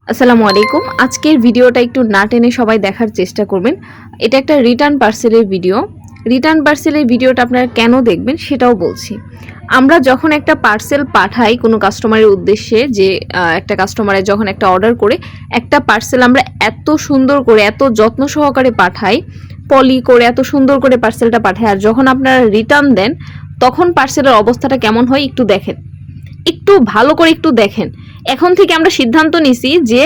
আসসালামু আলাইকুম। আজকের ভিডিওটা একটু না টেনে সবাই দেখার চেষ্টা করবেন। এটা একটা রিটার্ন পার্সেলের ভিডিও। রিটার্ন পার্সেলের ভিডিওটা আপনারা কেন দেখবেন সেটাও বলছি। আমরা যখন একটা পার্সেল পাঠাই কোনো কাস্টমারের উদ্দেশ্যে, যে একটা কাস্টমারের যখন একটা অর্ডার করে একটা পার্সেল আমরা এত সুন্দর করে এত যত্ন সহকারে পাঠাই, পলি করে এত সুন্দর করে পার্সেলটা পাঠাই, আর যখন আপনারা রিটার্ন দেন তখন পার্সেলের অবস্থাটা কেমন হয় একটু দেখেন, একটু ভালো করে একটু দেখেন। এখন থেকে আমরা সিদ্ধান্ত নিছি যে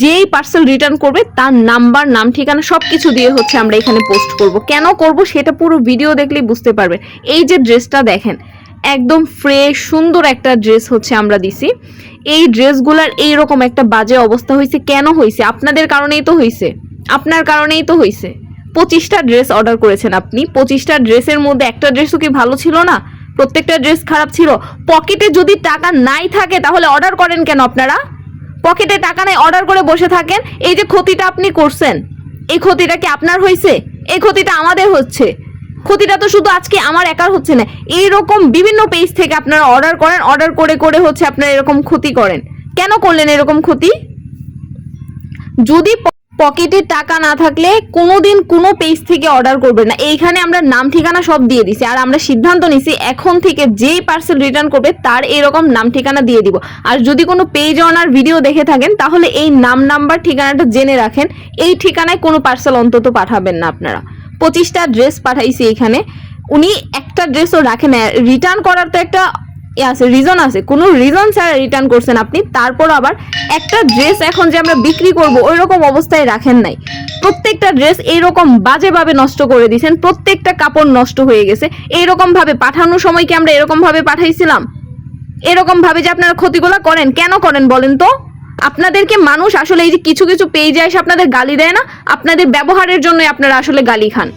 যেই পার্সেল রিটার্ন করবে তার নাম্বার, নাম, ঠিকানা সব কিছু দিয়ে হচ্ছে আমরা এখানে পোস্ট করব। কেন করব সেটা পুরো ভিডিও দেখলেই বুঝতে পারবেন। এই যে ড্রেসটা দেখেন, একদম ফ্রেশ সুন্দর একটা ড্রেস হচ্ছে আমরা দিছি। এই ড্রেসগুলার এইরকম একটা বাজে অবস্থা হয়েছে কেন হয়েছে? আপনাদের কারণেই তো হয়েছে, আপনার কারণেই তো হয়েছে। 25টা ড্রেস অর্ডার করেছেন আপনি, 25টা ড্রেসের মধ্যে একটা ড্রেসও কি ভালো ছিল না? প্রত্যেকটা ড্রেস খারাপ ছিল। পকেটে যদি টাকা নাই থাকে তাহলে অর্ডার করেন কেন আপনারা? পকেটে টাকা নাই, অর্ডার করে বসে থাকেন। এই যে ক্ষতিটা আপনি করছেন, এই ক্ষতিটা কি আপনার হয়েছে? এই ক্ষতিটা আমাদের হচ্ছে। ক্ষতিটা তো শুধু আজকে আমার একার হচ্ছে না, এইরকম বিভিন্ন পেজ থেকে আপনারা অর্ডার করেন, অর্ডার করে করে হচ্ছে আপনারা এরকম ক্ষতি করেন। কেন করলেন এরকম ক্ষতি? যদি পকেটে টাকা না থাকলে কোনোদিন কোনো পেজ থেকে অর্ডার করবেন না। এইখানে আমরা নাম ঠিকানা সব দিয়ে দিছি, আর আমরা সিদ্ধান্ত নিছি এখন থেকে যেই পার্সেল রিটার্ন করবে তার এরকম নাম ঠিকানা দিয়ে দিব। আর যদি কোনো পেজ অনার ভিডিও দেখে থাকেন তাহলে এই নাম, নাম্বার, ঠিকানাটা জেনে রাখেন। এই ঠিকানায় কোনো পার্সেল অন্তত পাঠাবেন না আপনারা। 25টা ড্রেস পাঠাইছি এখানে, উনি একটা ড্রেসও রাখেন না। রিটার্ন করার তো একটা আছে, রিজন আছে, কোনো রিজন ছাড়া রিটার্ন করছেন আপনি, তারপর আবার একটা ড্রেস এখন যে আমরা বিক্রি করব ওই রকম অবস্থায় রাখেন নাই। প্রত্যেকটা ড্রেস এইরকম বাজেভাবে নষ্ট করে দিয়েছেন, প্রত্যেকটা কাপড় নষ্ট হয়ে গেছে। এইরকম ভাবে পাঠানোর সময় কি আমরা এরকম ভাবে পাঠাইছিলাম? এরকম ভাবে যে আপনারা ক্ষতিগুলো করেন, কেন করেন বলেন তো? আপনাদেরকে মানুষ আসলে এই যে কিছু কিছু পেজে এসে আপনাদের গালি দেয় না, আপনাদের ব্যবহারের জন্য আপনারা আসলে গালি খান।